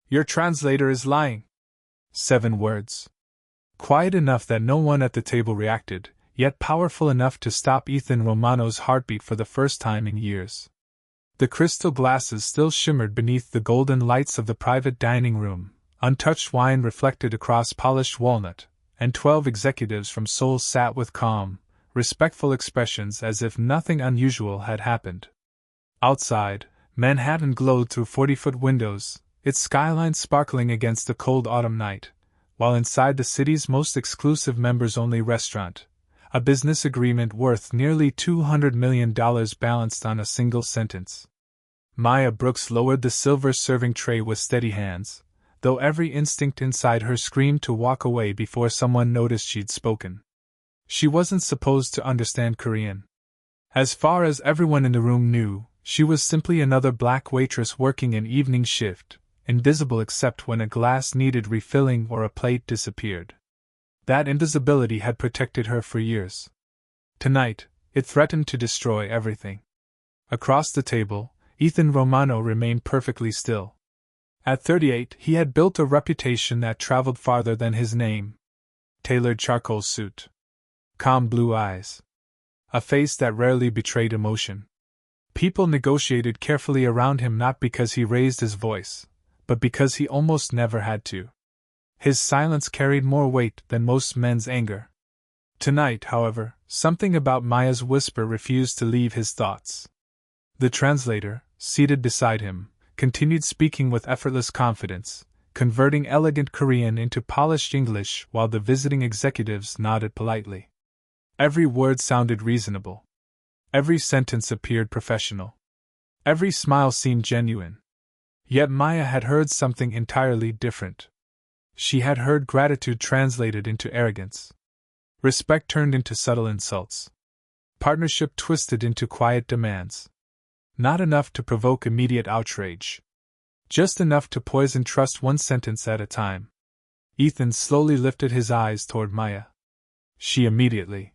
Your translator is lying. 7 words. Quiet enough that no one at the table reacted, yet powerful enough to stop Ethan Romano's heartbeat for the first time in years. The crystal glasses still shimmered beneath the golden lights of the private dining room, untouched wine reflected across polished walnut, and 12 executives from Seoul sat with calm, respectful expressions as if nothing unusual had happened. Outside, Manhattan glowed through 40-foot windows, its skyline sparkling against the cold autumn night, while inside the city's most exclusive members-only restaurant, a business agreement worth nearly $200 million balanced on a single sentence. Maya Brooks lowered the silver serving tray with steady hands, though every instinct inside her screamed to walk away before someone noticed she'd spoken. She wasn't supposed to understand Korean. As far as everyone in the room knew, she was simply another black waitress working an evening shift, invisible except when a glass needed refilling or a plate disappeared. That invisibility had protected her for years. Tonight, it threatened to destroy everything. Across the table, Ethan Romano remained perfectly still. At 38, he had built a reputation that traveled farther than his name. Tailored charcoal suit. Calm blue eyes. A face that rarely betrayed emotion. People negotiated carefully around him not because he raised his voice, but because he almost never had to. His silence carried more weight than most men's anger. Tonight, however, something about Maya's whisper refused to leave his thoughts. The translator, seated beside him, continued speaking with effortless confidence, converting elegant Korean into polished English while the visiting executives nodded politely. Every word sounded reasonable. Every sentence appeared professional. Every smile seemed genuine. Yet Maya had heard something entirely different. She had heard gratitude translated into arrogance. Respect turned into subtle insults. Partnership twisted into quiet demands. Not enough to provoke immediate outrage. Just enough to poison trust one sentence at a time. Ethan slowly lifted his eyes toward Maya. She immediately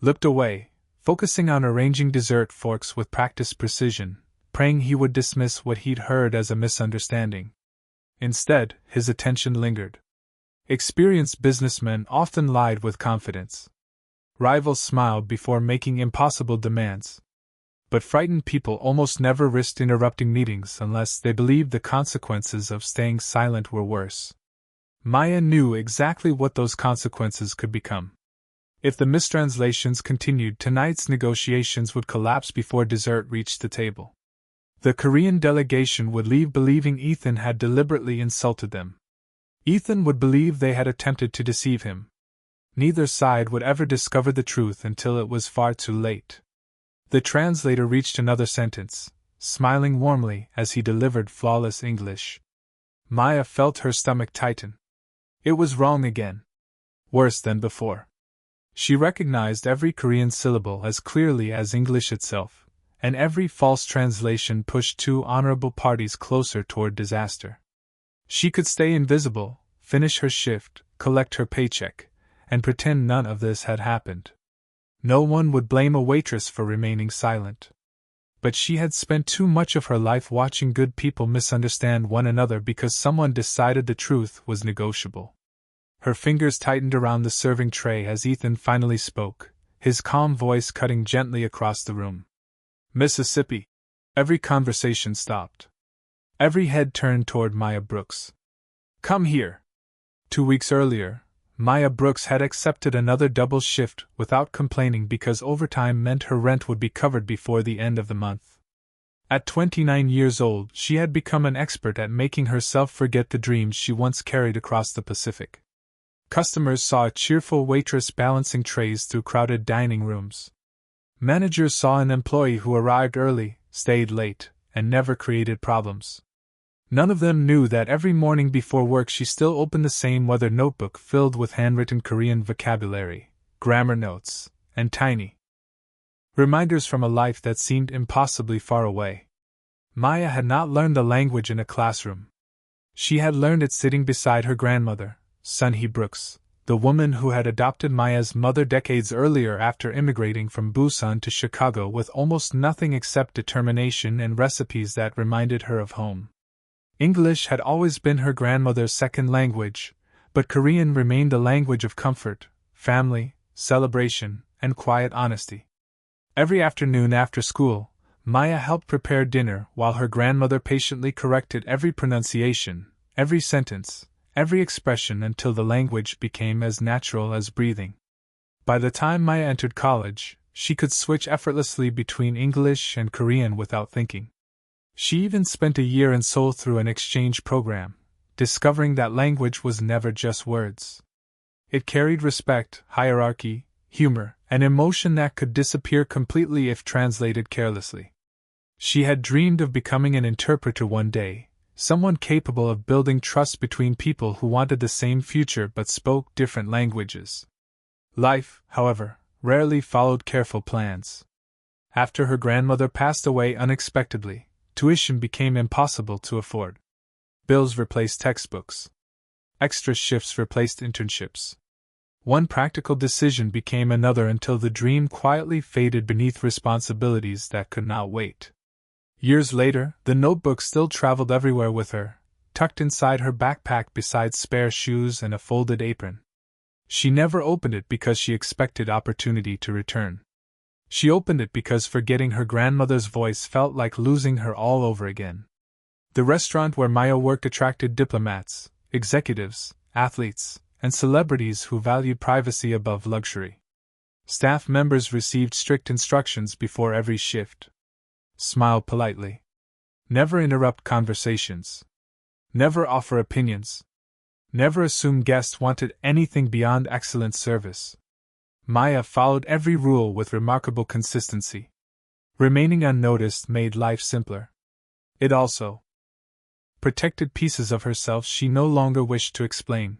looked away, focusing on arranging dessert forks with practiced precision, praying he would dismiss what he'd heard as a misunderstanding. Instead, his attention lingered. Experienced businessmen often lied with confidence. Rivals smiled before making impossible demands. But frightened people almost never risked interrupting meetings unless they believed the consequences of staying silent were worse. Maya knew exactly what those consequences could become. If the mistranslations continued, tonight's negotiations would collapse before dessert reached the table. The Korean delegation would leave believing Ethan had deliberately insulted them. Ethan would believe they had attempted to deceive him. Neither side would ever discover the truth until it was far too late. The translator reached another sentence, smiling warmly as he delivered flawless English. Maya felt her stomach tighten. It was wrong again. Worse than before. She recognized every Korean syllable as clearly as English itself, and every false translation pushed two honorable parties closer toward disaster. She could stay invisible, finish her shift, collect her paycheck, and pretend none of this had happened. No one would blame a waitress for remaining silent. But she had spent too much of her life watching good people misunderstand one another because someone decided the truth was negotiable. Her fingers tightened around the serving tray as Ethan finally spoke, his calm voice cutting gently across the room. Mississippi. Every conversation stopped. Every head turned toward Maya Brooks. Come here. 2 weeks earlier, Maya Brooks had accepted another double shift without complaining because overtime meant her rent would be covered before the end of the month. At 29 years old, she had become an expert at making herself forget the dreams she once carried across the Pacific. Customers saw a cheerful waitress balancing trays through crowded dining rooms. Managers saw an employee who arrived early, stayed late, and never created problems. None of them knew that every morning before work she still opened the same weather notebook filled with handwritten Korean vocabulary, grammar notes, and tiny reminders from a life that seemed impossibly far away. Maya had not learned the language in a classroom. She had learned it sitting beside her grandmother, Sunhee Brooks, the woman who had adopted Maya's mother decades earlier after immigrating from Busan to Chicago with almost nothing except determination and recipes that reminded her of home. English had always been her grandmother's second language, but Korean remained a language of comfort, family, celebration, and quiet honesty. Every afternoon after school, Maya helped prepare dinner while her grandmother patiently corrected every pronunciation, every sentence, every expression until the language became as natural as breathing. By the time Maya entered college, she could switch effortlessly between English and Korean without thinking. She even spent a year in Seoul through an exchange program, discovering that language was never just words. It carried respect, hierarchy, humor, and emotion that could disappear completely if translated carelessly. She had dreamed of becoming an interpreter one day, someone capable of building trust between people who wanted the same future but spoke different languages. Life, however, rarely followed careful plans. After her grandmother passed away unexpectedly, tuition became impossible to afford. Bills replaced textbooks. Extra shifts replaced internships. One practical decision became another until the dream quietly faded beneath responsibilities that could not wait. Years later, the notebook still traveled everywhere with her, tucked inside her backpack beside spare shoes and a folded apron. She never opened it because she expected opportunity to return. She opened it because forgetting her grandmother's voice felt like losing her all over again. The restaurant where Maya worked attracted diplomats, executives, athletes, and celebrities who valued privacy above luxury. Staff members received strict instructions before every shift. Smile politely. Never interrupt conversations. Never offer opinions. Never assume guests wanted anything beyond excellent service. Maya followed every rule with remarkable consistency. Remaining unnoticed made life simpler. It also protected pieces of herself she no longer wished to explain.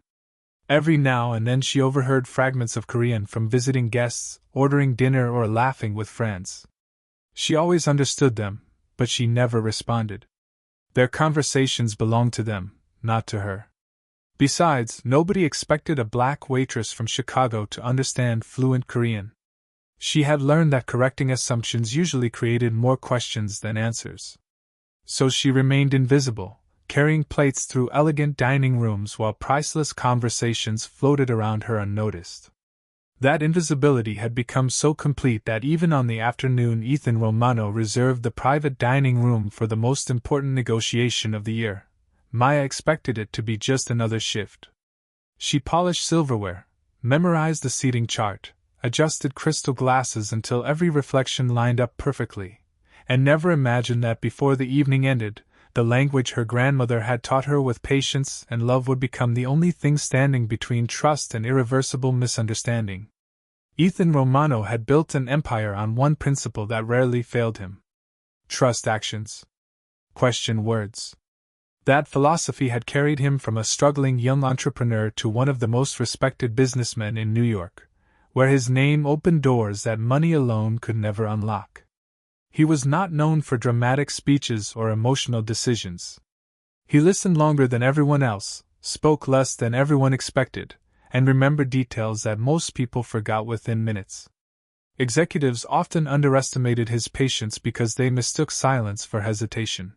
Every now and then she overheard fragments of Korean from visiting guests, ordering dinner, or laughing with friends. She always understood them, but she never responded. Their conversations belonged to them, not to her. Besides, nobody expected a black waitress from Chicago to understand fluent Korean. She had learned that correcting assumptions usually created more questions than answers. So she remained invisible, carrying plates through elegant dining rooms while priceless conversations floated around her unnoticed. That invisibility had become so complete that even on the afternoon Ethan Romano reserved the private dining room for the most important negotiation of the year, Maya expected it to be just another shift. She polished silverware, memorized the seating chart, adjusted crystal glasses until every reflection lined up perfectly, and never imagined that before the evening ended, the language her grandmother had taught her with patience and love would become the only thing standing between trust and irreversible misunderstanding. Ethan Romano had built an empire on one principle that rarely failed him. Trust actions. Question words. That philosophy had carried him from a struggling young entrepreneur to one of the most respected businessmen in New York, where his name opened doors that money alone could never unlock. He was not known for dramatic speeches or emotional decisions. He listened longer than everyone else, spoke less than everyone expected, and remembered details that most people forgot within minutes. Executives often underestimated his patience because they mistook silence for hesitation.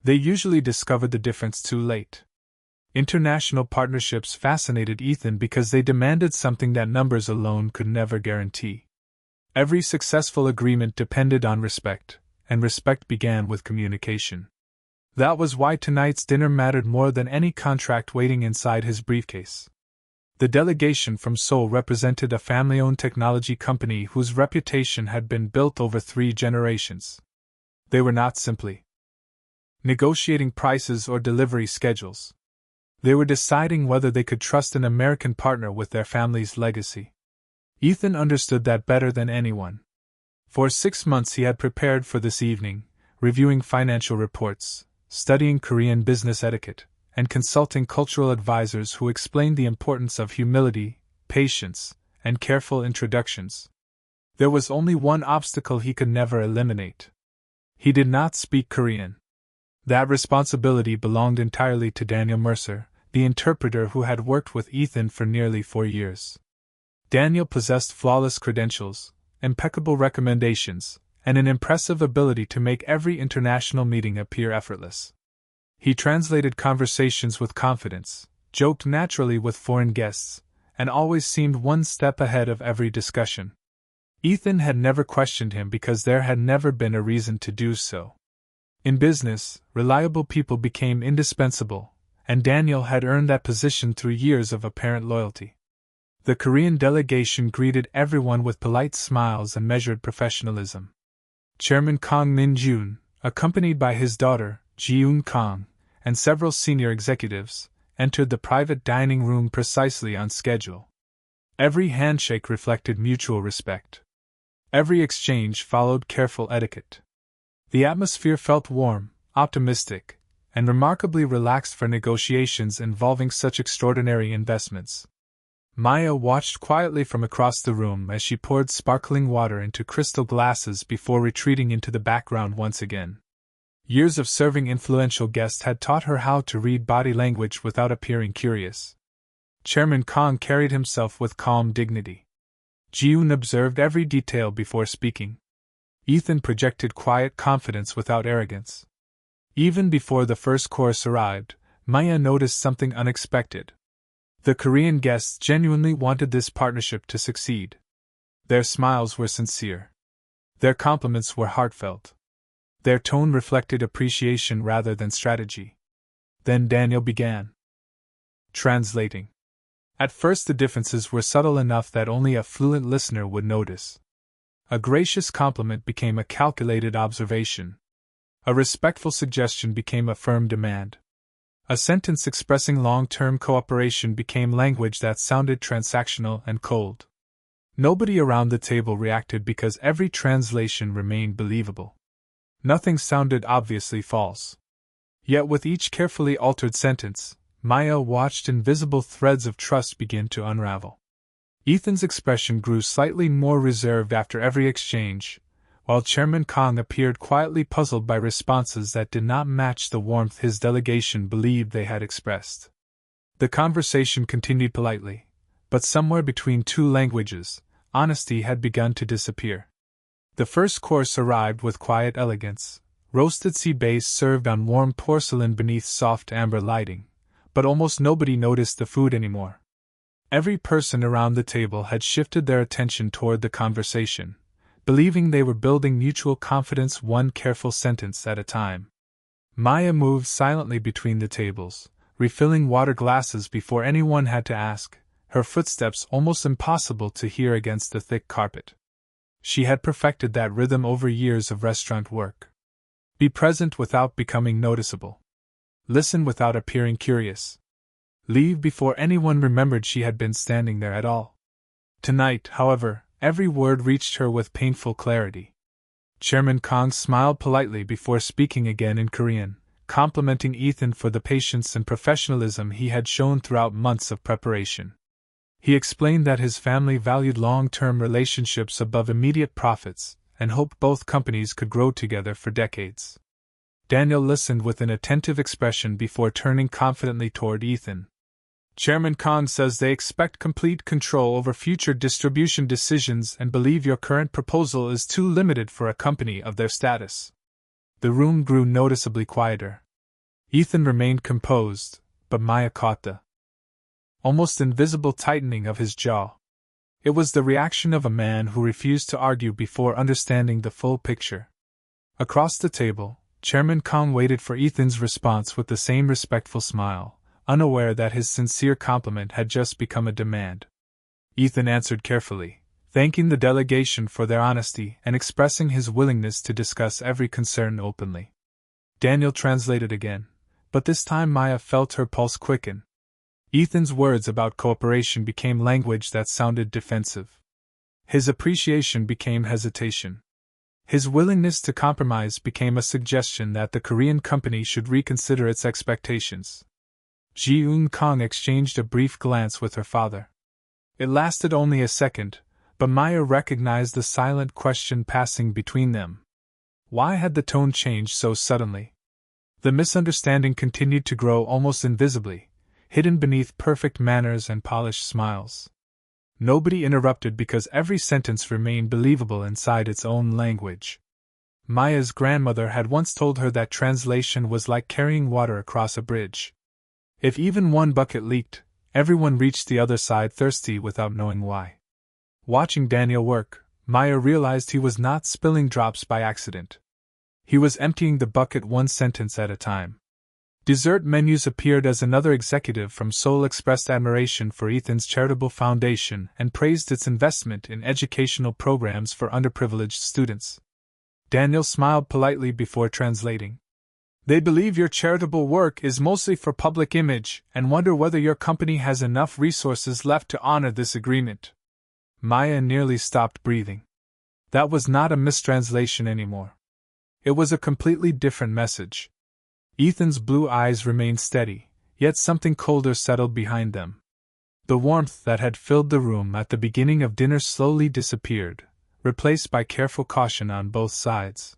They usually discovered the difference too late. International partnerships fascinated Ethan because they demanded something that numbers alone could never guarantee. Every successful agreement depended on respect, and respect began with communication. That was why tonight's dinner mattered more than any contract waiting inside his briefcase. The delegation from Seoul represented a family-owned technology company whose reputation had been built over 3 generations. They were not simply negotiating prices or delivery schedules. They were deciding whether they could trust an American partner with their family's legacy. Ethan understood that better than anyone. For 6 months he had prepared for this evening, reviewing financial reports, studying Korean business etiquette, and consulting cultural advisors who explained the importance of humility, patience, and careful introductions. There was only one obstacle he could never eliminate. He did not speak Korean. That responsibility belonged entirely to Daniel Mercer, the interpreter who had worked with Ethan for nearly 4 years. Daniel possessed flawless credentials, impeccable recommendations, and an impressive ability to make every international meeting appear effortless. He translated conversations with confidence, joked naturally with foreign guests, and always seemed one step ahead of every discussion. Ethan had never questioned him because there had never been a reason to do so. In business, reliable people became indispensable, and Daniel had earned that position through years of apparent loyalty. The Korean delegation greeted everyone with polite smiles and measured professionalism. Chairman Kang Min-jun, accompanied by his daughter, Ji-eun Kang, and several senior executives, entered the private dining room precisely on schedule. Every handshake reflected mutual respect. Every exchange followed careful etiquette. The atmosphere felt warm, optimistic, and remarkably relaxed for negotiations involving such extraordinary investments. Maya watched quietly from across the room as she poured sparkling water into crystal glasses before retreating into the background once again. Years of serving influential guests had taught her how to read body language without appearing curious. Chairman Kang carried himself with calm dignity. Ji-eun observed every detail before speaking. Ethan projected quiet confidence without arrogance. Even before the first course arrived, Maya noticed something unexpected. The Korean guests genuinely wanted this partnership to succeed. Their smiles were sincere. Their compliments were heartfelt. Their tone reflected appreciation rather than strategy. Then Daniel began translating. At first the differences were subtle enough that only a fluent listener would notice. A gracious compliment became a calculated observation. A respectful suggestion became a firm demand. A sentence expressing long-term cooperation became language that sounded transactional and cold. Nobody around the table reacted because every translation remained believable. Nothing sounded obviously false. Yet with each carefully altered sentence, Maya watched invisible threads of trust begin to unravel. Ethan's expression grew slightly more reserved after every exchange, while Chairman Kang appeared quietly puzzled by responses that did not match the warmth his delegation believed they had expressed. The conversation continued politely, but somewhere between two languages, honesty had begun to disappear. The first course arrived with quiet elegance, roasted sea bass served on warm porcelain beneath soft amber lighting, but almost nobody noticed the food anymore. Every person around the table had shifted their attention toward the conversation, believing they were building mutual confidence one careful sentence at a time. Maya moved silently between the tables, refilling water glasses before anyone had to ask, her footsteps almost impossible to hear against the thick carpet. She had perfected that rhythm over years of restaurant work. Be present without becoming noticeable. Listen without appearing curious. Leave before anyone remembered she had been standing there at all. Tonight, however, every word reached her with painful clarity. Chairman Kang smiled politely before speaking again in Korean, complimenting Ethan for the patience and professionalism he had shown throughout months of preparation. He explained that his family valued long-term relationships above immediate profits, and hoped both companies could grow together for decades. Daniel listened with an attentive expression before turning confidently toward Ethan. Chairman Kang says they expect complete control over future distribution decisions and believe your current proposal is too limited for a company of their status. The room grew noticeably quieter. Ethan remained composed, but Maya caught the almost invisible tightening of his jaw. It was the reaction of a man who refused to argue before understanding the full picture. Across the table, Chairman Kang waited for Ethan's response with the same respectful smile, unaware that his sincere compliment had just become a demand. Ethan answered carefully, thanking the delegation for their honesty and expressing his willingness to discuss every concern openly. Daniel translated again, but this time Maya felt her pulse quicken. Ethan's words about cooperation became language that sounded defensive. His appreciation became hesitation. His willingness to compromise became a suggestion that the Korean company should reconsider its expectations. Ji-eun Kang exchanged a brief glance with her father. It lasted only a second, but Maya recognized the silent question passing between them. Why had the tone changed so suddenly? The misunderstanding continued to grow almost invisibly, hidden beneath perfect manners and polished smiles. Nobody interrupted because every sentence remained believable inside its own language. Maya's grandmother had once told her that translation was like carrying water across a bridge. If even one bucket leaked, everyone reached the other side thirsty without knowing why. Watching Daniel work, Maya realized he was not spilling drops by accident. He was emptying the bucket one sentence at a time. Dessert menus appeared as another executive from Seoul expressed admiration for Ethan's charitable foundation and praised its investment in educational programs for underprivileged students. Daniel smiled politely before translating. They believe your charitable work is mostly for public image and wonder whether your company has enough resources left to honor this agreement. Maya nearly stopped breathing. That was not a mistranslation anymore. It was a completely different message. Ethan's blue eyes remained steady, yet something colder settled behind them. The warmth that had filled the room at the beginning of dinner slowly disappeared, replaced by careful caution on both sides.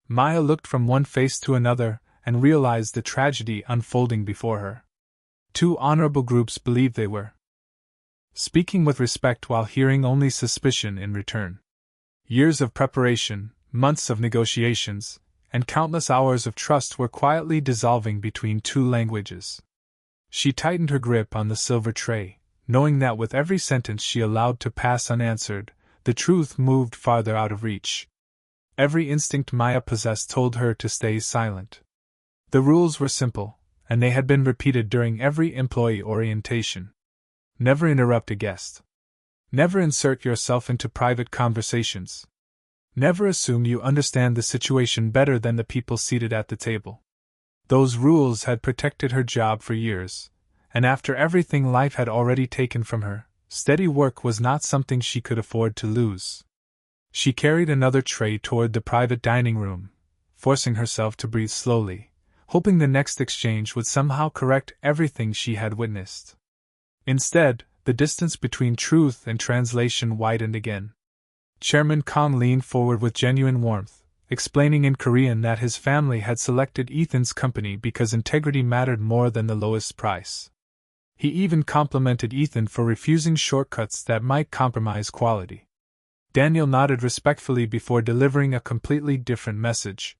Maya looked from one face to another and realized the tragedy unfolding before her. Two honorable groups believed they were speaking with respect while hearing only suspicion in return. Years of preparation, months of negotiations, and countless hours of trust were quietly dissolving between two languages. She tightened her grip on the silver tray, knowing that with every sentence she allowed to pass unanswered, the truth moved farther out of reach. Every instinct Maya possessed told her to stay silent. The rules were simple, and they had been repeated during every employee orientation. Never interrupt a guest. Never insert yourself into private conversations. Never assume you understand the situation better than the people seated at the table. Those rules had protected her job for years, and after everything life had already taken from her, steady work was not something she could afford to lose. She carried another tray toward the private dining room, forcing herself to breathe slowly, hoping the next exchange would somehow correct everything she had witnessed. Instead, the distance between truth and translation widened again. Chairman Kong leaned forward with genuine warmth, explaining in Korean that his family had selected Ethan's company because integrity mattered more than the lowest price. He even complimented Ethan for refusing shortcuts that might compromise quality. Daniel nodded respectfully before delivering a completely different message.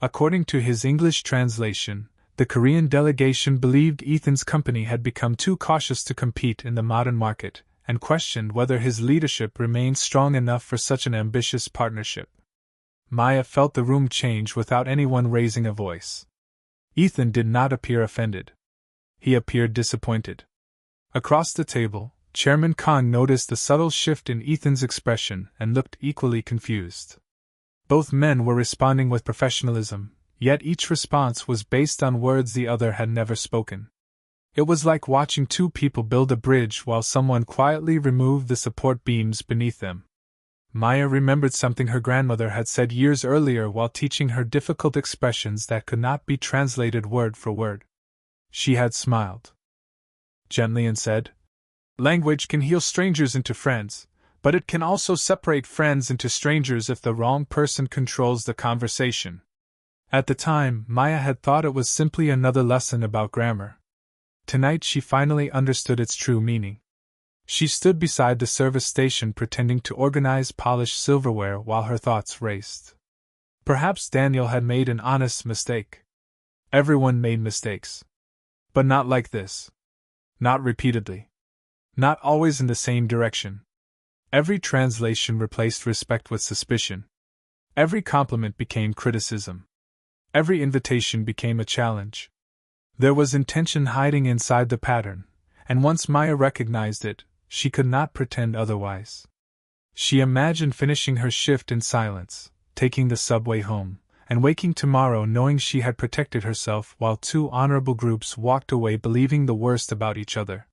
According to his English translation, the Korean delegation believed Ethan's company had become too cautious to compete in the modern market, and questioned whether his leadership remained strong enough for such an ambitious partnership. Maya felt the room change without anyone raising a voice. Ethan did not appear offended. He appeared disappointed. Across the table, Chairman Kong noticed the subtle shift in Ethan's expression and looked equally confused. Both men were responding with professionalism, yet each response was based on words the other had never spoken. It was like watching two people build a bridge while someone quietly removed the support beams beneath them. Maya remembered something her grandmother had said years earlier while teaching her difficult expressions that could not be translated word for word. She had smiled gently and said, "Language can heal strangers into friends, but it can also separate friends into strangers if the wrong person controls the conversation." At the time, Maya had thought it was simply another lesson about grammar. Tonight she finally understood its true meaning. She stood beside the service station pretending to organize polished silverware while her thoughts raced. Perhaps Daniel had made an honest mistake. Everyone made mistakes. But not like this. Not repeatedly. Not always in the same direction. Every translation replaced respect with suspicion. Every compliment became criticism. Every invitation became a challenge. There was intention hiding inside the pattern, and once Maya recognized it, she could not pretend otherwise. She imagined finishing her shift in silence, taking the subway home, and waking tomorrow knowing she had protected herself while two honorable groups walked away believing the worst about each other.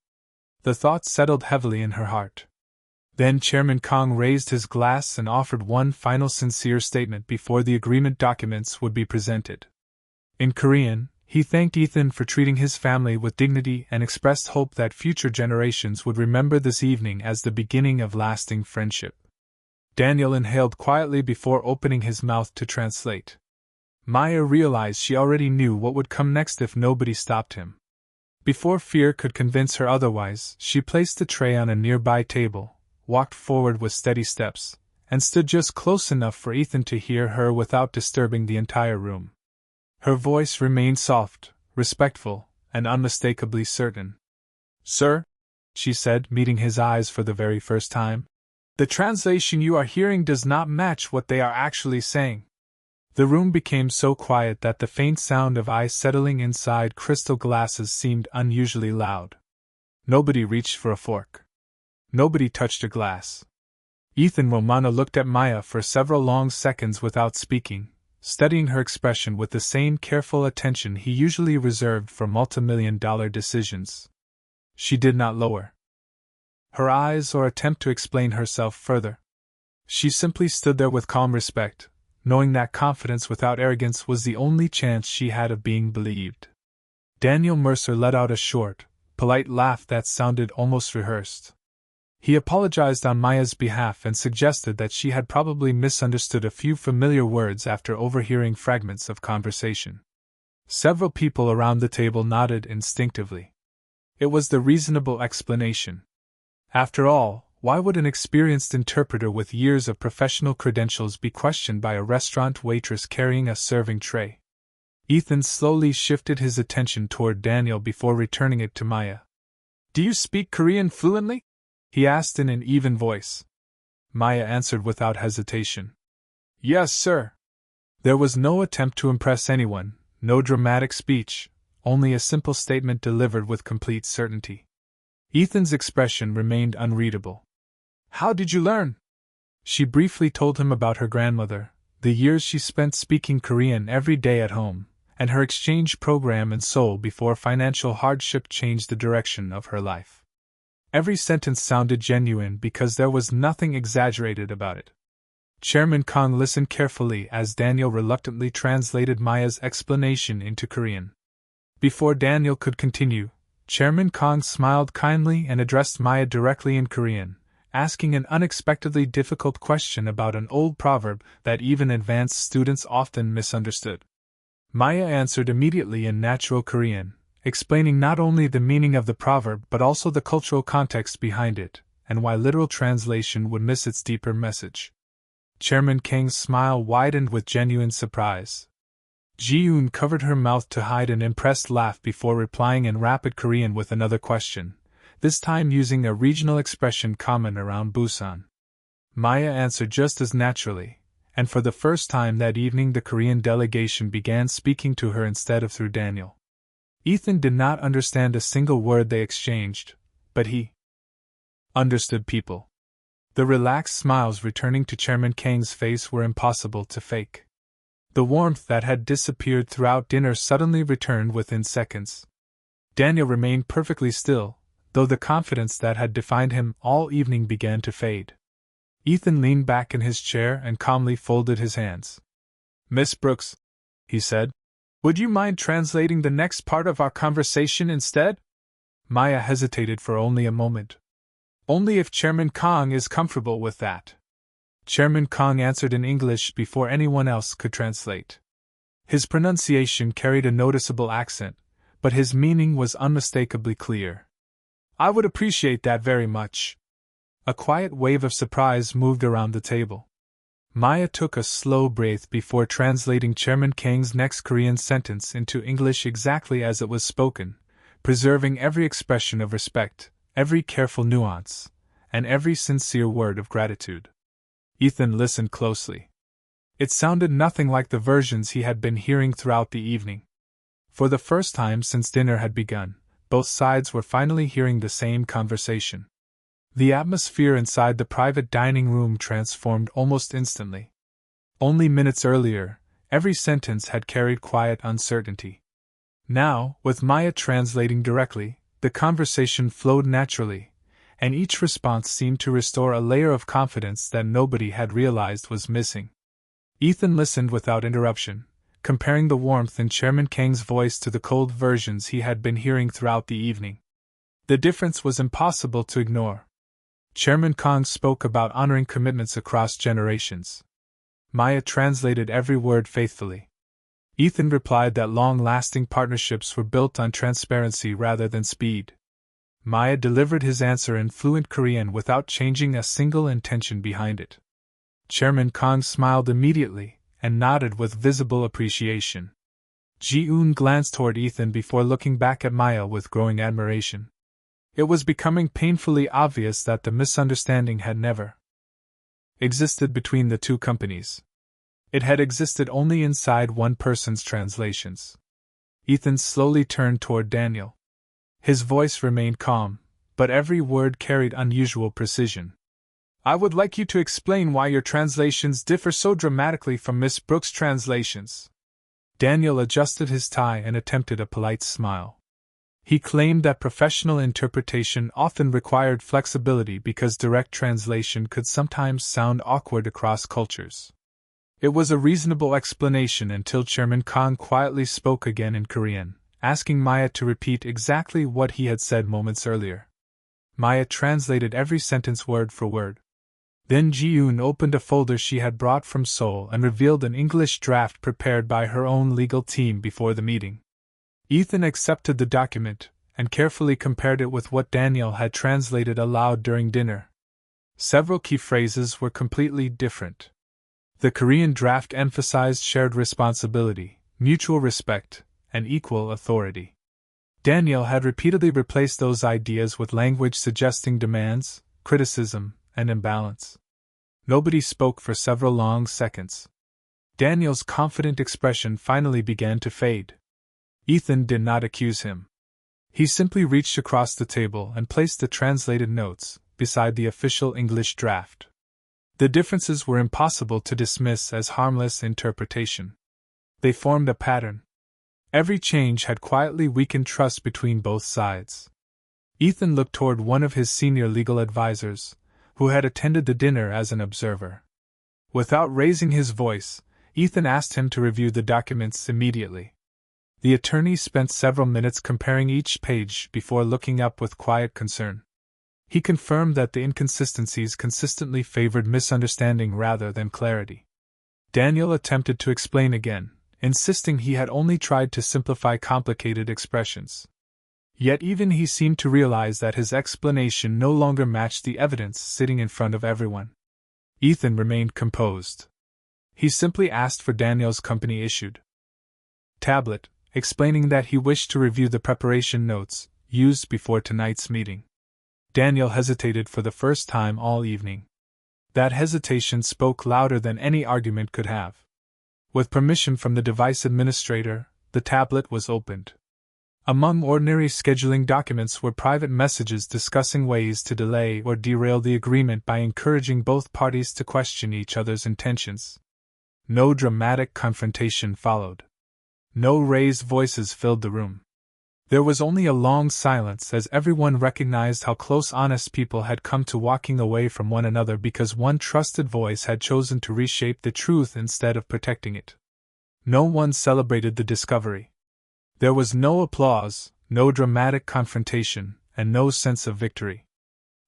The thought settled heavily in her heart. Then Chairman Kong raised his glass and offered one final sincere statement before the agreement documents would be presented. In Korean, he thanked Ethan for treating his family with dignity and expressed hope that future generations would remember this evening as the beginning of lasting friendship. Daniel inhaled quietly before opening his mouth to translate. Maya realized she already knew what would come next if nobody stopped him. Before fear could convince her otherwise, she placed the tray on a nearby table, walked forward with steady steps, and stood just close enough for Ethan to hear her without disturbing the entire room. Her voice remained soft, respectful, and unmistakably certain. "Sir," she said, meeting his eyes for the very first time, "the translation you are hearing does not match what they are actually saying." The room became so quiet that the faint sound of ice settling inside crystal glasses seemed unusually loud. Nobody reached for a fork. Nobody touched a glass. Ethan Romano looked at Maya for several long seconds without speaking, studying her expression with the same careful attention he usually reserved for multimillion-dollar decisions. She did not lower her eyes or attempt to explain herself further. She simply stood there with calm respect, knowing that confidence without arrogance was the only chance she had of being believed. Daniel Mercer let out a short, polite laugh that sounded almost rehearsed. He apologized on Maya's behalf and suggested that she had probably misunderstood a few familiar words after overhearing fragments of conversation. Several people around the table nodded instinctively. It was the reasonable explanation. After all, why would an experienced interpreter with years of professional credentials be questioned by a restaurant waitress carrying a serving tray? Ethan slowly shifted his attention toward Daniel before returning it to Maya. "Do you speak Korean fluently?" he asked in an even voice. Maya answered without hesitation. "Yes, sir." There was no attempt to impress anyone, no dramatic speech, only a simple statement delivered with complete certainty. Ethan's expression remained unreadable. "How did you learn?" She briefly told him about her grandmother, the years she spent speaking Korean every day at home, and her exchange program in Seoul before financial hardship changed the direction of her life. Every sentence sounded genuine because there was nothing exaggerated about it. Chairman Kong listened carefully as Daniel reluctantly translated Maya's explanation into Korean. Before Daniel could continue, Chairman Kong smiled kindly and addressed Maya directly in Korean, asking an unexpectedly difficult question about an old proverb that even advanced students often misunderstood. Maya answered immediately in natural Korean, explaining not only the meaning of the proverb but also the cultural context behind it, and why literal translation would miss its deeper message. Chairman Kang's smile widened with genuine surprise. Ji-yoon covered her mouth to hide an impressed laugh before replying in rapid Korean with another question, this time using a regional expression common around Busan. Maya answered just as naturally, and for the first time that evening the Korean delegation began speaking to her instead of through Daniel. Ethan did not understand a single word they exchanged, but he understood people. The relaxed smiles returning to Chairman Kang's face were impossible to fake. The warmth that had disappeared throughout dinner suddenly returned within seconds. Daniel remained perfectly still, though the confidence that had defined him all evening began to fade. Ethan leaned back in his chair and calmly folded his hands. "Miss Brooks," he said, "would you mind translating the next part of our conversation instead?" Maya hesitated for only a moment. "Only if Chairman Kong is comfortable with that." Chairman Kong answered in English before anyone else could translate. His pronunciation carried a noticeable accent, but his meaning was unmistakably clear. "I would appreciate that very much." A quiet wave of surprise moved around the table. Maya took a slow breath before translating Chairman Kang's next Korean sentence into English exactly as it was spoken, preserving every expression of respect, every careful nuance, and every sincere word of gratitude. Ethan listened closely. It sounded nothing like the versions he had been hearing throughout the evening. For the first time since dinner had begun, both sides were finally hearing the same conversation. The atmosphere inside the private dining room transformed almost instantly. Only minutes earlier, every sentence had carried quiet uncertainty. Now, with Maya translating directly, the conversation flowed naturally, and each response seemed to restore a layer of confidence that nobody had realized was missing. Ethan listened without interruption, comparing the warmth in Chairman Kang's voice to the cold versions he had been hearing throughout the evening. The difference was impossible to ignore. Chairman Kang spoke about honoring commitments across generations. Maya translated every word faithfully. Ethan replied that long-lasting partnerships were built on transparency rather than speed. Maya delivered his answer in fluent Korean without changing a single intention behind it. Chairman Kang smiled immediately and nodded with visible appreciation. Ji-un glanced toward Ethan before looking back at Maya with growing admiration. It was becoming painfully obvious that the misunderstanding had never existed between the two companies. It had existed only inside one person's translations. Ethan slowly turned toward Daniel. His voice remained calm, but every word carried unusual precision. I would like you to explain why your translations differ so dramatically from Miss Brooks' translations. Daniel adjusted his tie and attempted a polite smile. He claimed that professional interpretation often required flexibility because direct translation could sometimes sound awkward across cultures. It was a reasonable explanation until Chairman Kang quietly spoke again in Korean, asking Maya to repeat exactly what he had said moments earlier. Maya translated every sentence word for word. Then Ji-un opened a folder she had brought from Seoul and revealed an English draft prepared by her own legal team before the meeting. Ethan accepted the document and carefully compared it with what Daniel had translated aloud during dinner. Several key phrases were completely different. The Korean draft emphasized shared responsibility, mutual respect, and equal authority. Daniel had repeatedly replaced those ideas with language suggesting demands, criticism, and imbalance. Nobody spoke for several long seconds. Daniel's confident expression finally began to fade. Ethan did not accuse him. He simply reached across the table and placed the translated notes beside the official English draft. The differences were impossible to dismiss as harmless interpretation. They formed a pattern. Every change had quietly weakened trust between both sides. Ethan looked toward one of his senior legal advisors, who had attended the dinner as an observer. Without raising his voice, Ethan asked him to review the documents immediately. The attorney spent several minutes comparing each page before looking up with quiet concern. He confirmed that the inconsistencies consistently favored misunderstanding rather than clarity. Daniel attempted to explain again, insisting he had only tried to simplify complicated expressions. Yet even he seemed to realize that his explanation no longer matched the evidence sitting in front of everyone. Ethan remained composed. He simply asked for Daniel's company-issued tablet, explaining that he wished to review the preparation notes used before tonight's meeting. Daniel hesitated for the first time all evening. That hesitation spoke louder than any argument could have. With permission from the device administrator, the tablet was opened. Among ordinary scheduling documents were private messages discussing ways to delay or derail the agreement by encouraging both parties to question each other's intentions. No dramatic confrontation followed. No raised voices filled the room. There was only a long silence as everyone recognized how close honest people had come to walking away from one another because one trusted voice had chosen to reshape the truth instead of protecting it. No one celebrated the discovery. There was no applause, no dramatic confrontation, and no sense of victory.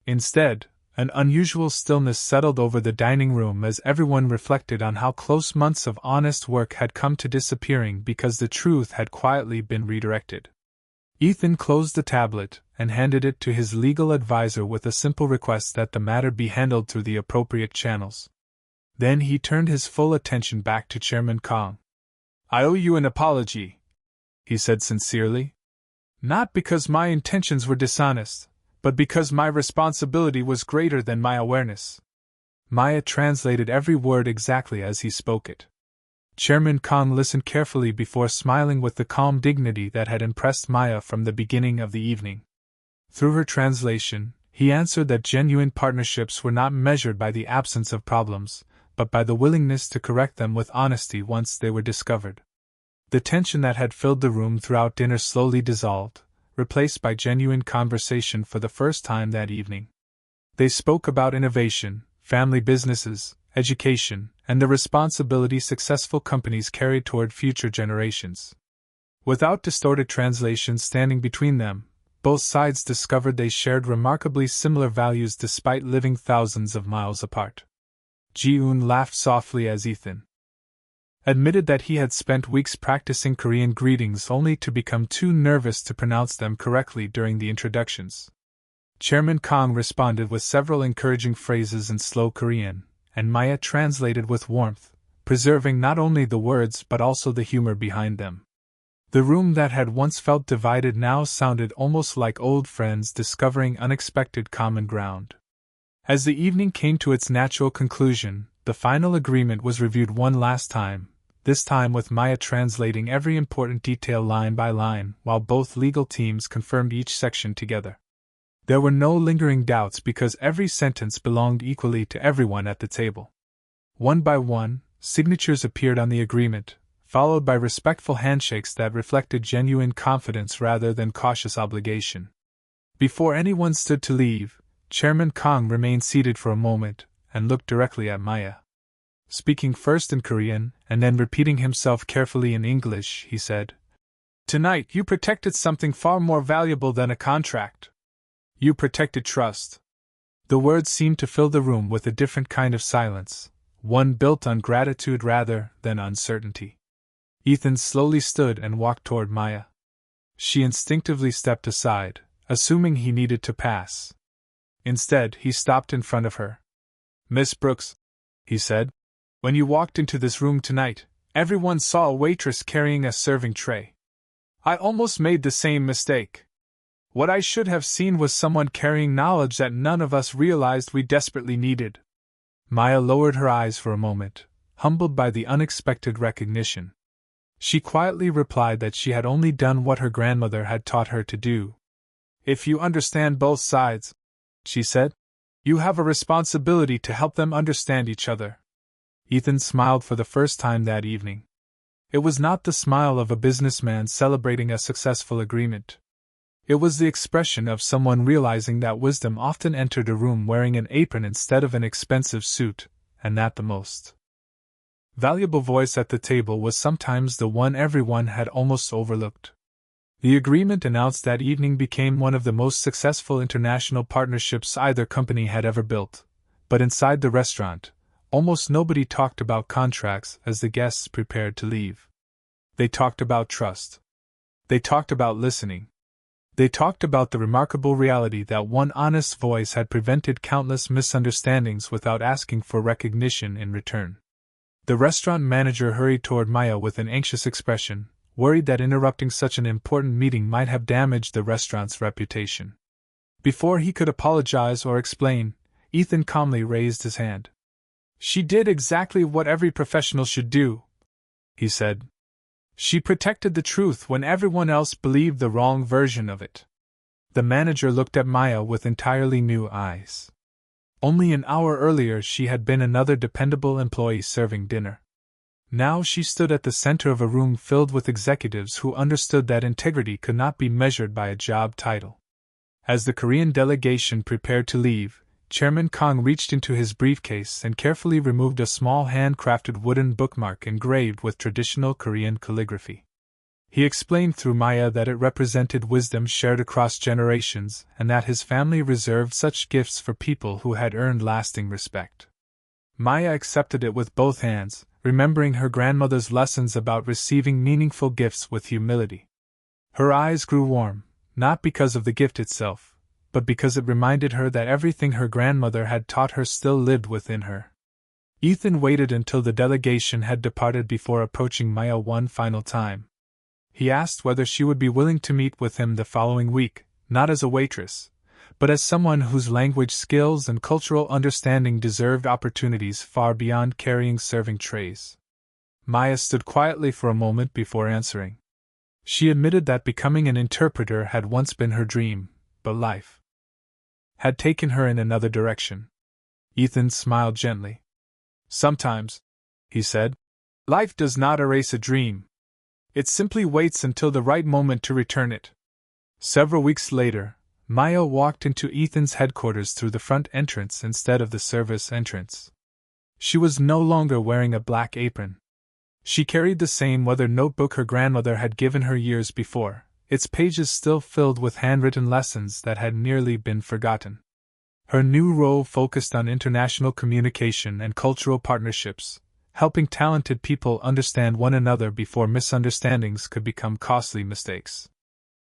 Instead, an unusual stillness settled over the dining room as everyone reflected on how close months of honest work had come to disappearing because the truth had quietly been redirected. Ethan closed the tablet and handed it to his legal advisor with a simple request that the matter be handled through the appropriate channels. Then he turned his full attention back to Chairman Kang. I owe you an apology, he said sincerely. Not because my intentions were dishonest, but because my responsibility was greater than my awareness. Maya translated every word exactly as he spoke it. Chairman Kang listened carefully before smiling with the calm dignity that had impressed Maya from the beginning of the evening. Through her translation, he answered that genuine partnerships were not measured by the absence of problems, but by the willingness to correct them with honesty once they were discovered. The tension that had filled the room throughout dinner slowly dissolved, replaced by genuine conversation for the first time that evening. They spoke about innovation, family businesses, education, and the responsibility successful companies carried toward future generations. Without distorted translations standing between them, both sides discovered they shared remarkably similar values despite living thousands of miles apart. Ji-un laughed softly as Ethan admitted that he had spent weeks practicing Korean greetings only to become too nervous to pronounce them correctly during the introductions. Chairman Kang responded with several encouraging phrases in slow Korean, and Maya translated with warmth, preserving not only the words but also the humor behind them. The room that had once felt divided now sounded almost like old friends discovering unexpected common ground. As the evening came to its natural conclusion, the final agreement was reviewed one last time, this time with Maya translating every important detail line by line while both legal teams confirmed each section together. There were no lingering doubts because every sentence belonged equally to everyone at the table. One by one, signatures appeared on the agreement, followed by respectful handshakes that reflected genuine confidence rather than cautious obligation. Before anyone stood to leave, Chairman Kong remained seated for a moment and looked directly at Maya. Speaking first in Korean and then repeating himself carefully in English, he said, "Tonight you protected something far more valuable than a contract. You protected trust." The words seemed to fill the room with a different kind of silence, one built on gratitude rather than uncertainty. Ethan slowly stood and walked toward Maya. She instinctively stepped aside, assuming he needed to pass. Instead, he stopped in front of her. "Miss Brooks," he said, "when you walked into this room tonight, everyone saw a waitress carrying a serving tray. I almost made the same mistake. What I should have seen was someone carrying knowledge that none of us realized we desperately needed." Maya lowered her eyes for a moment, humbled by the unexpected recognition. She quietly replied that she had only done what her grandmother had taught her to do. "If you understand both sides," she said, "you have a responsibility to help them understand each other." Ethan smiled for the first time that evening. It was not the smile of a businessman celebrating a successful agreement. It was the expression of someone realizing that wisdom often entered a room wearing an apron instead of an expensive suit, and that the most valuable voice at the table was sometimes the one everyone had almost overlooked. The agreement announced that evening became one of the most successful international partnerships either company had ever built, but inside the restaurant, almost nobody talked about contracts as the guests prepared to leave. They talked about trust. They talked about listening. They talked about the remarkable reality that one honest voice had prevented countless misunderstandings without asking for recognition in return. The restaurant manager hurried toward Maya with an anxious expression, worried that interrupting such an important meeting might have damaged the restaurant's reputation. Before he could apologize or explain, Ethan calmly raised his hand. "She did exactly what every professional should do," he said. "She protected the truth when everyone else believed the wrong version of it." The manager looked at Maya with entirely new eyes. Only an hour earlier she had been another dependable employee serving dinner. Now she stood at the center of a room filled with executives who understood that integrity could not be measured by a job title. As the Korean delegation prepared to leave, Chairman Kong reached into his briefcase and carefully removed a small handcrafted wooden bookmark engraved with traditional Korean calligraphy. He explained through Maya that it represented wisdom shared across generations and that his family reserved such gifts for people who had earned lasting respect. Maya accepted it with both hands, remembering her grandmother's lessons about receiving meaningful gifts with humility. Her eyes grew warm, not because of the gift itself, but because it reminded her that everything her grandmother had taught her still lived within her. Ethan waited until the delegation had departed before approaching Maya one final time. He asked whether she would be willing to meet with him the following week, not as a waitress, but as someone whose language skills and cultural understanding deserved opportunities far beyond carrying serving trays. Maya stood quietly for a moment before answering. She admitted that becoming an interpreter had once been her dream, but life had taken her in another direction. Ethan smiled gently. "Sometimes," he said, "life does not erase a dream. It simply waits until the right moment to return it." Several weeks later, Maya walked into Ethan's headquarters through the front entrance instead of the service entrance. She was no longer wearing a black apron. She carried the same weather notebook her grandmother had given her years before, its pages still filled with handwritten lessons that had nearly been forgotten. Her new role focused on international communication and cultural partnerships, helping talented people understand one another before misunderstandings could become costly mistakes.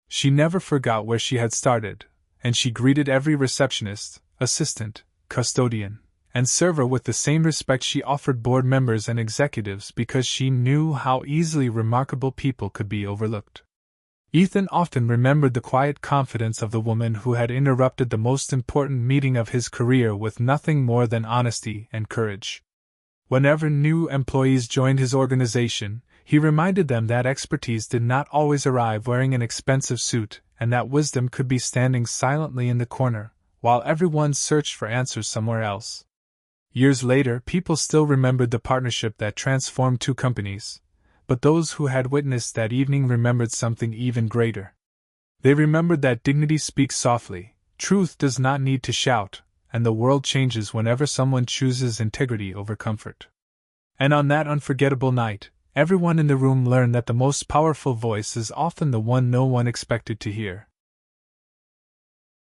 She never forgot where she had started, and she greeted every receptionist, assistant, custodian, and serve her with the same respect she offered board members and executives because she knew how easily remarkable people could be overlooked. Ethan often remembered the quiet confidence of the woman who had interrupted the most important meeting of his career with nothing more than honesty and courage. Whenever new employees joined his organization, he reminded them that expertise did not always arrive wearing an expensive suit, and that wisdom could be standing silently in the corner, while everyone searched for answers somewhere else. Years later, people still remembered the partnership that transformed two companies, but those who had witnessed that evening remembered something even greater. They remembered that dignity speaks softly, truth does not need to shout, and the world changes whenever someone chooses integrity over comfort. And on that unforgettable night, everyone in the room learned that the most powerful voice is often the one no one expected to hear.